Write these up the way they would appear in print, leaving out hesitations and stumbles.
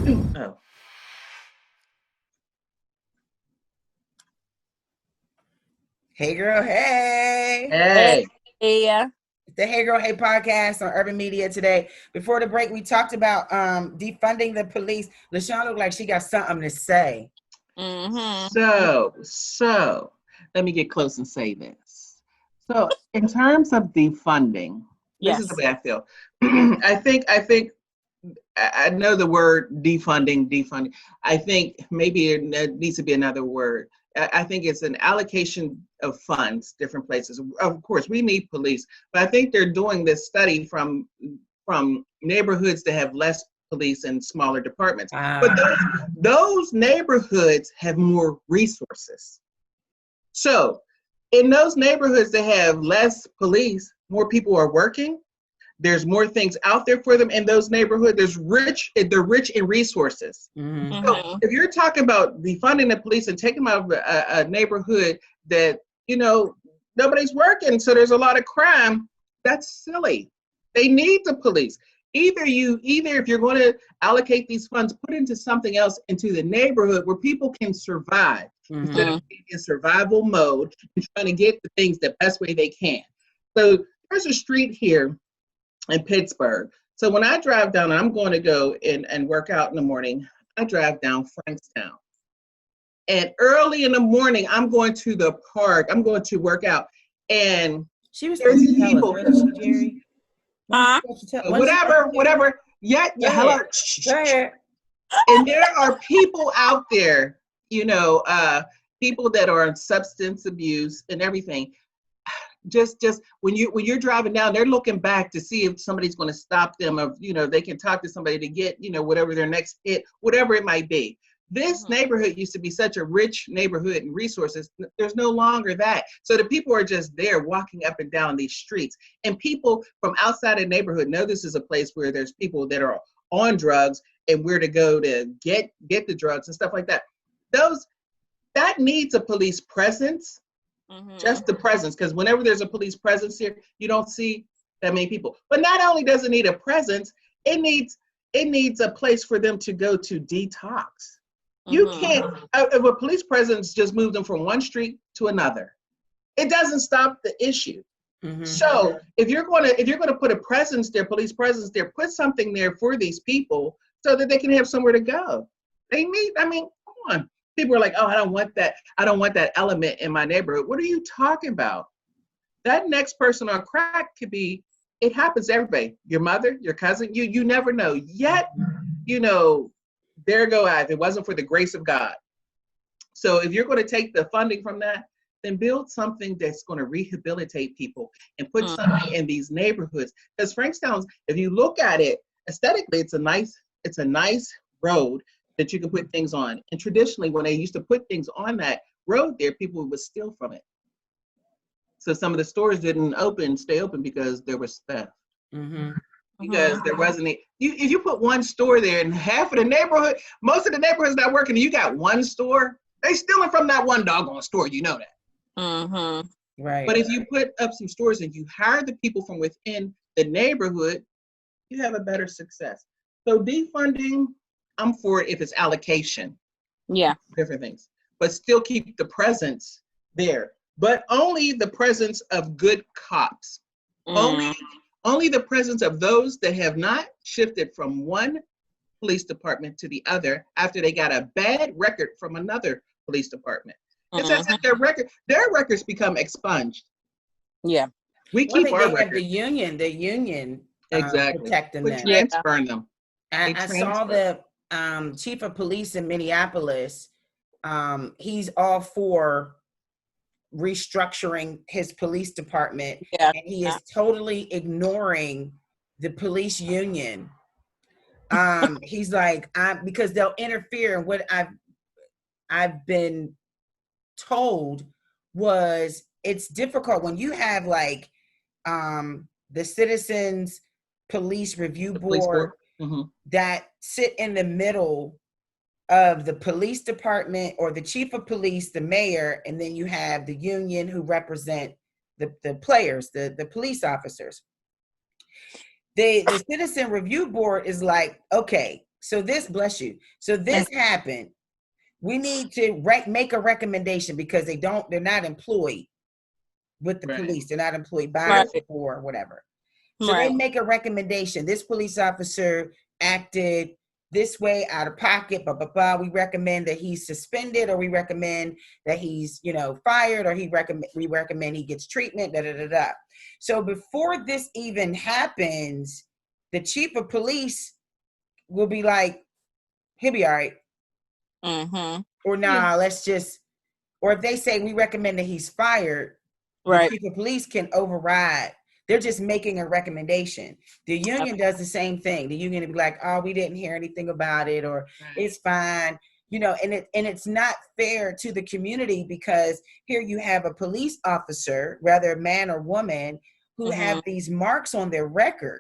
Oh. Hey girl, hey. Hey. Hey. The Hey Girl, Hey podcast on Urban Media today. Before the break, we talked about defunding the police. LaShawn looked like she got something to say. So let me get close and say this. So in terms of defunding, this is the way I feel. I know the word defunding. I think maybe it needs to be another word. I think it's an allocation of funds, different places. Of course, we need police, but I think they're doing this study from neighborhoods that have less police and smaller departments. But those neighborhoods have more resources. So in those neighborhoods that have less police, more people are working. There's more things out there for them in those neighborhoods. They're rich in resources. Mm-hmm. So if you're talking about defunding the police and taking them out of a neighborhood that, nobody's working, so there's a lot of crime, that's silly. They need the police. Either if you're going to allocate these funds, put into something else into the neighborhood where people can survive instead of being in survival mode and trying to get the things the best way they can. So there's a street here in Pittsburgh. So when I drive down, I'm going to go and work out in the morning, I drive down Frankstown. And early in the morning, I'm going to the park. I'm going to work out. And she was supposed to tell us, Jerry. Whatever. Yeah, hello. Go ahead. And there are people out there, people that are on substance abuse and everything. Just when you're driving down, they're looking back to see if somebody's going to stop them, or they can talk to somebody to get whatever their next hit, whatever it might be. This neighborhood used to be such a rich neighborhood in resources. There's no longer that. So the people are just there walking up and down these streets, and people from outside the neighborhood know this is a place where there's people that are on drugs and where to go to get the drugs and stuff like that. That needs a police presence. Just the presence, because whenever there's a police presence here, you don't see that many people. But not only does it need a presence, it needs a place for them to go to detox. You can't, if a police presence just moves them from one street to another, it doesn't stop the issue. So if you're going to put a presence there, police presence there, put something there for these people so that they can have somewhere to go. Come on. People are like, oh, I don't want that element in my neighborhood. What are you talking about? That next person on crack it happens to everybody. Your mother, your cousin, you never know. Yet, there go I. If it wasn't for the grace of God. So if you're going to take the funding from that, then build something that's going to rehabilitate people and put something in these neighborhoods. Because Frankstown, if you look at it aesthetically, it's a nice road that you can put things on. And traditionally, when they used to put things on that road there, people would steal from it. So some of the stores didn't stay open because there was theft. Because there wasn't if you put one store there and half of the neighborhood, most of the neighborhood's not working, and you got one store, they stealing from that one doggone store, that. Right. But if you put up some stores and you hire the people from within the neighborhood, you have a better success. So defunding, I'm for it if it's allocation. Yeah. Different things. But still keep the presence there. But only the presence of good cops. Only the presence of those that have not shifted from one police department to the other after they got a bad record from another police department. It's as if their records become expunged. Yeah. We keep our records. The union exactly. Protecting them. Transferring them. I saw the chief of police in Minneapolis. He's all for restructuring his police department, and he is totally ignoring the police union. He's like, because they'll interfere. And what I've been told was it's difficult when you have the Citizens Police Review Board that sit in the middle of the police department or the chief of police, the mayor, and then you have the union who represent the players, the police officers. The Citizen Review Board is like, okay, So this, bless you. So this happened. We need to make a recommendation because they're not employed with the police. They're not employed by or whatever. So they make a recommendation. This police officer acted this way, out of pocket, blah, blah, blah. We recommend that he's suspended, or we recommend that he's, fired, or we recommend he gets treatment, da, da, da, da. So before this even happens, the chief of police will be like, he'll be all right. Mm-hmm. Or nah, or if they say we recommend that he's fired, the chief of police can override. They're just making a recommendation. The union does the same thing. The union will be like, oh, we didn't hear anything about it, or it's fine. And it's not fair to the community, because here you have a police officer, whether man or woman, who have these marks on their record.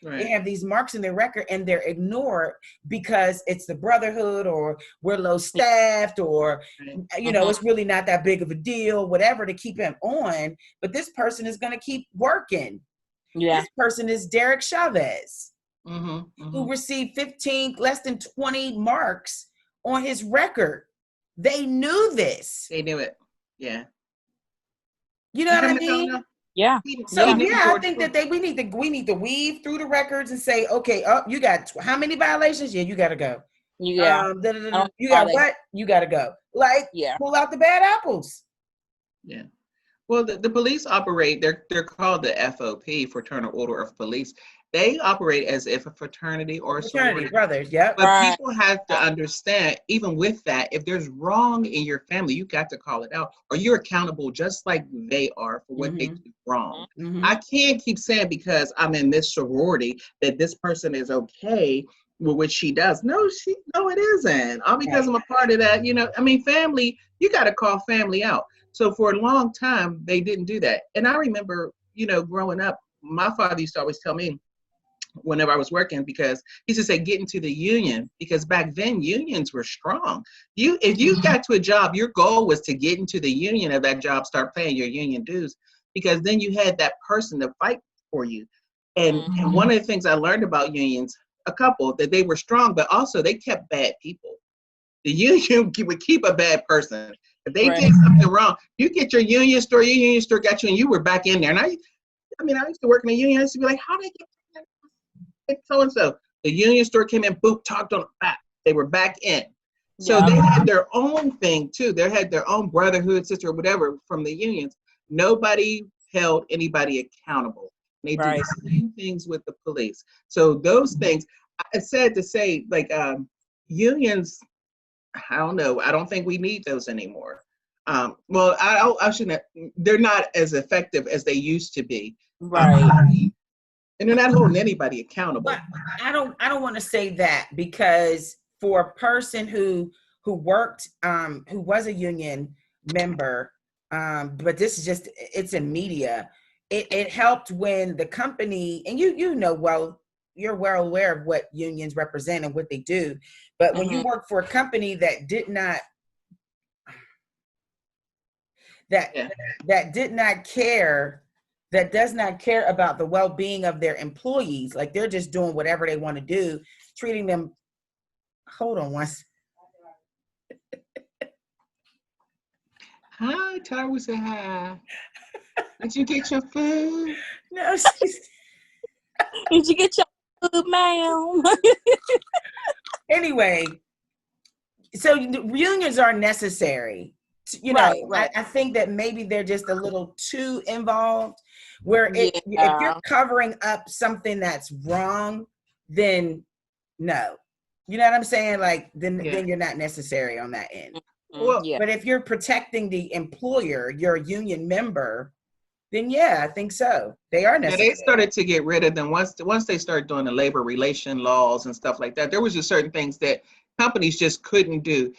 They have these marks in their record, and they're ignored because it's the brotherhood, or we're low staffed, or it's really not that big of a deal, whatever, to keep him on. But this person is going to keep working. This person is Derek Chavez, who received less than 20 marks on his record. They knew this. They knew it. Yeah. You know what I mean? Yeah. So I think that we need to weave through the records and say, okay, you got how many violations? Yeah, you got to go. You got what? You got to go. Pull out the bad apples. Yeah. Well, the police operate. They're called the FOP, Fraternal Order of Police. They operate as if a fraternity or a sorority. Brothers. Yeah. But people have to understand, even with that, if there's wrong in your family, you got to call it out, or you're accountable just like they are for what they do wrong. I can't keep saying because I'm in this sorority that this person is okay with what she does. No, it isn't. All because I'm a part of that. Family, you got to call family out. So for a long time, they didn't do that. And I remember, growing up, my father used to always tell me, whenever I was working, because he used to say, get into the union, because back then unions were strong. If you got to a job, your goal was to get into the union of that job, start paying your union dues, because then you had that person to fight for you. And one of the things I learned about unions, that they were strong, but also they kept bad people. The union would keep a bad person. If they did something wrong, you get your union store got you, and you were back in there. And I used to work in a union. I used to be like, how they get so-and-so? The union store came in, boop, talked on the back. They were back in. So they had their own thing too. They had their own brotherhood, sister, or whatever from the unions. Nobody held anybody accountable. They do the same things with the police. So those things, it's sad to say, unions, I don't know. I don't think we need those anymore. I shouldn't. They're not as effective as they used to be. Right. And they're not holding anybody accountable. But I don't want to say that, because for a person who worked, who was a union member, but this is just, it's in media. It helped when the company, and you're well aware of what unions represent and what they do. But when you work for a company that does not care about the well-being of their employees, like they're just doing whatever they want to do, treating them. Hold on once. Hi, Tara said hi. Did you get your food? No, did you get your food, ma'am? Anyway, so unions are necessary. I think that maybe they're just a little too involved, where if you're covering up something that's wrong, then no. You know what I'm saying? Then you're not necessary on that end. But if you're protecting the employer, your union member, then I think so. They are necessary. They started to get rid of them once they started doing the labor relation laws and stuff like that. There was just certain things that companies just couldn't do,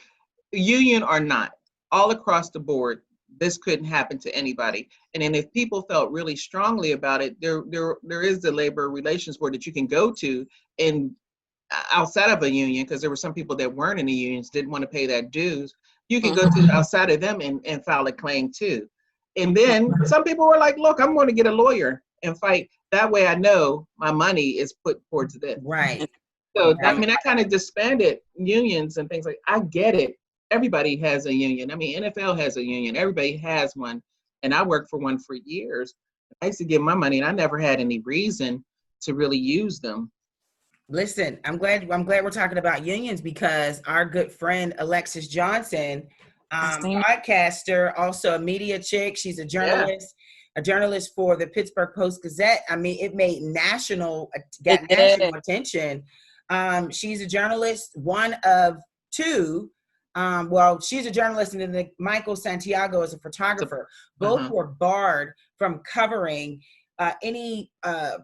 union or not. All across the board, this couldn't happen to anybody. And then if people felt really strongly about it, there is the labor relations board that you can go to, and outside of a union, because there were some people that weren't in the unions, didn't want to pay that dues. You can go to outside of them and file a claim too. And then some people were like, look, I'm going to get a lawyer and fight. That way I know my money is put towards this. Right. So I mean, that kind of disbanded unions and things like. I get it. Everybody has a union. I mean, NFL has a union. Everybody has one, and I worked for one for years. I used to get my money, and I never had any reason to really use them. Listen, I'm glad we're talking about unions, because our good friend Alexis Johnson, podcaster, also a media chick. She's a journalist. A journalist for the Pittsburgh Post Gazette. I mean, it made national attention. She's a journalist, one of two. Well, she's a journalist, and then Michael Santiago is a photographer. Both were barred from covering any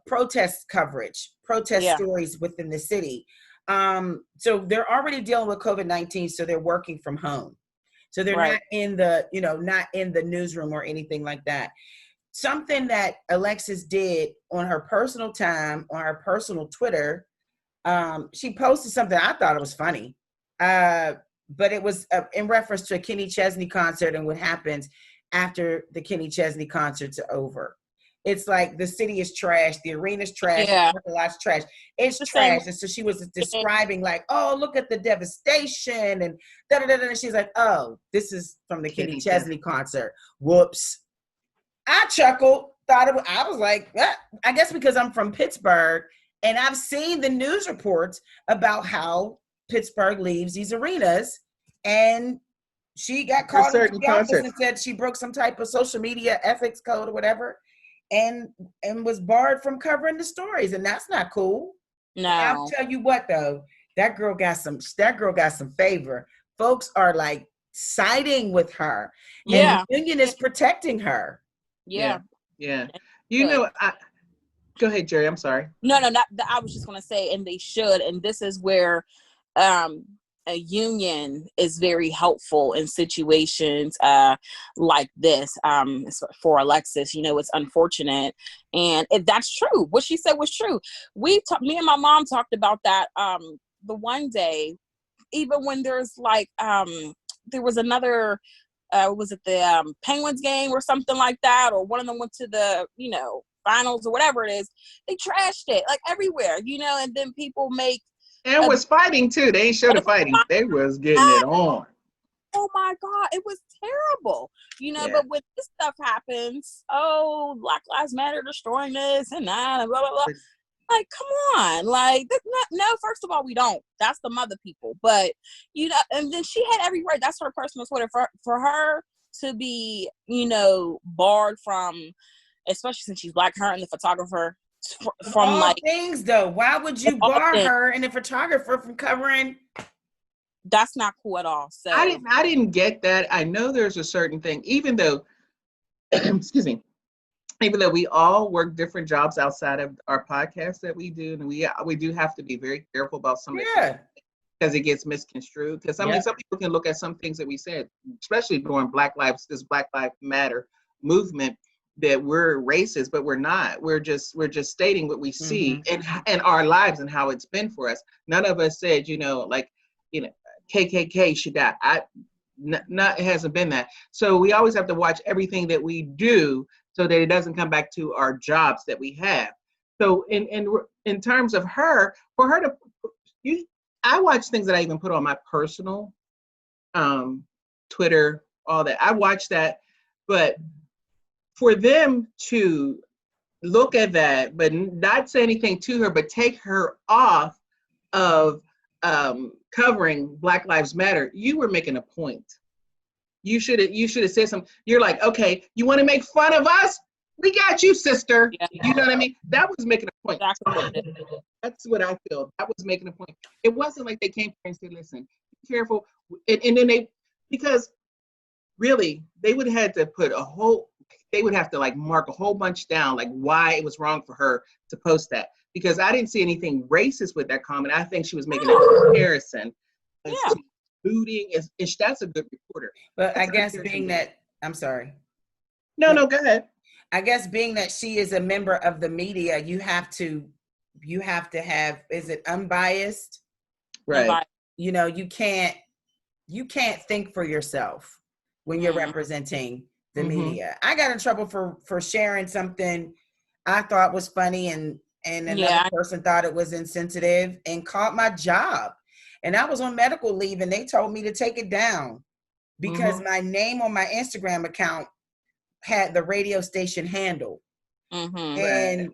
protest coverage, stories within the city. So they're already dealing with COVID-19, so they're working from home. So they're not in the, not in the newsroom or anything like that. Something that Alexis did on her personal time, on her personal Twitter, she posted something. I thought it was funny, but it was in reference to a Kenny Chesney concert and what happens after the Kenny Chesney concerts are over. It's like the city is trash, the arena's trash, the parking lot's trash. It's trash. And so she was describing like, oh, look at the devastation and da-da-da-da. And she's like, oh, this is from the Kenny Chesney concert. Whoops. I chuckled, I was like, I guess because I'm from Pittsburgh and I've seen the news reports about how Pittsburgh leaves these arenas, and she got called into the office and said she broke some type of social media ethics code or whatever, and was barred from covering the stories, and that's not cool. No. I'll tell you what though, that girl got some favor. Folks are like siding with her, and the union is protecting her. Yeah. Go ahead, Jerry. I'm sorry. No, I was just going to say, and they should. And this is where a union is very helpful in situations like this. For Alexis, it's unfortunate. And if that's true, what she said was true. Me and my mom talked about that the one day, even when there's like, there was another, was it the Penguins game or something like that? Or one of them went to the, finals or whatever it is. They trashed it like everywhere, and then people make. And was fighting too. They ain't show the fighting. They was getting it on. Oh my God, it was terrible. But when this stuff happens, Black Lives Matter destroying this and that and blah, blah, blah. Like, come on. Like, no, first of all, we don't. That's the mother people. But, and then she had every right. That's her personal Twitter. For her to be, barred from, especially since she's Black, her and the photographer, from all like. Things, though. Why would you bar her and the photographer from covering? That's not cool at all. So I didn't get that. I know there's a certain thing, even though, excuse me, even though we all work different jobs outside of our podcast that we do, and we do have to be very careful about some of it because it gets misconstrued. Because some people can look at some things that we said, especially during this Black Lives Matter movement, that we're racist, but we're not. We're just stating what we see in our lives and how it's been for us. None of us said, KKK should die. It hasn't been that. So we always have to watch everything that we do so that it doesn't come back to our jobs that we have. So in terms of her, for her to, I watch things that I even put on my personal Twitter, all that. I watch that, but for them to look at that, but not say anything to her, but take her off of covering Black Lives Matter, you were making a point. You should have said something. You're like, okay, you want to make fun of us? We got you, sister. Yeah. You know what I mean? That was making a point. That's what I feel. That was making a point. It wasn't like they came and said, listen, be careful. And then because really, they would have had to they would have to like mark a whole bunch down, like why it was wrong for her to post that. Because I didn't see anything racist with that comment. I think she was making a comparison. Booting that's a good reporter. But I guess being that, I'm sorry. No, go ahead. I guess being that she is a member of the media, you have to have, is it unbiased? Right. You can't think for yourself when you're representing the media. I got in trouble for sharing something I thought was funny, and and another person thought it was insensitive and called my job. And I was on medical leave and they told me to take it down because my name on my Instagram account had the radio station handle. And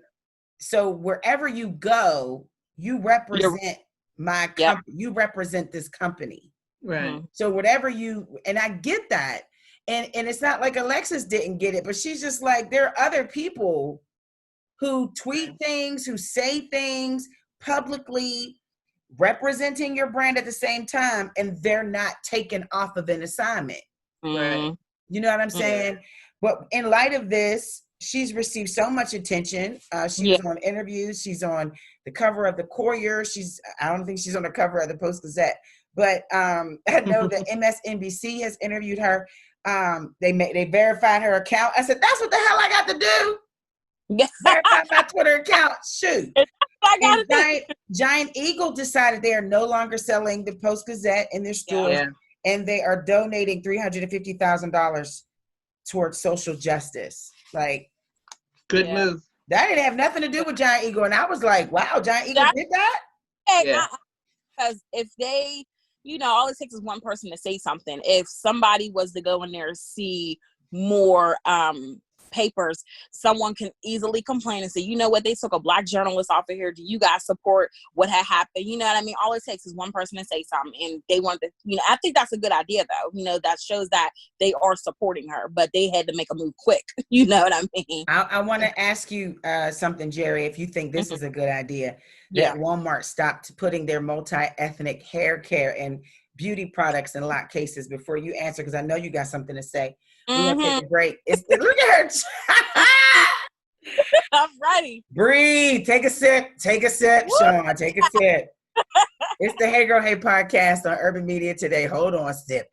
so wherever you go, you represent my company. You represent this company. Right. So whatever and I get that. And it's not like Alexis didn't get it, but she's just like, there are other people who tweet things, who say things publicly, representing your brand at the same time, and they're not taken off of an assignment. Right. You know what I'm saying? But in light of this, she's received so much attention. She was on interviews. She's on the cover of the Courier. I don't think she's on the cover of the Post Gazette, but I know that MSNBC has interviewed her. They verified her account. I said, that's what the hell I got to do. Verify my Twitter account. Shoot. Giant Eagle decided they are no longer selling the Post Gazette in their stores, and they are donating $350,000 towards social justice. Like, good move. That didn't have nothing to do with Giant Eagle, and I was like, wow, Giant Eagle did that? Because if they, all it takes is one person to say something. If somebody was to go in there and see more papers, someone can easily complain and say, you know what, they took a Black journalist off of here. Do you guys support what had happened? You know what I mean? All it takes is one person to say something, and they want to, I think that's a good idea though. That shows that they are supporting her, but they had to make a move quick. You know what I mean? I want to ask you something, Jerry, if you think this is a good idea, that Walmart stopped putting their multi-ethnic hair care and beauty products in a lot of cases. Before you answer, because I know you got something to say. We're going to take a break. Look at her. I'm ready. Breathe. Take a sip. Take a sip, Sean. Take a sip. It's the Hey Girl Hey podcast on Urban Media Today. Hold on, sip.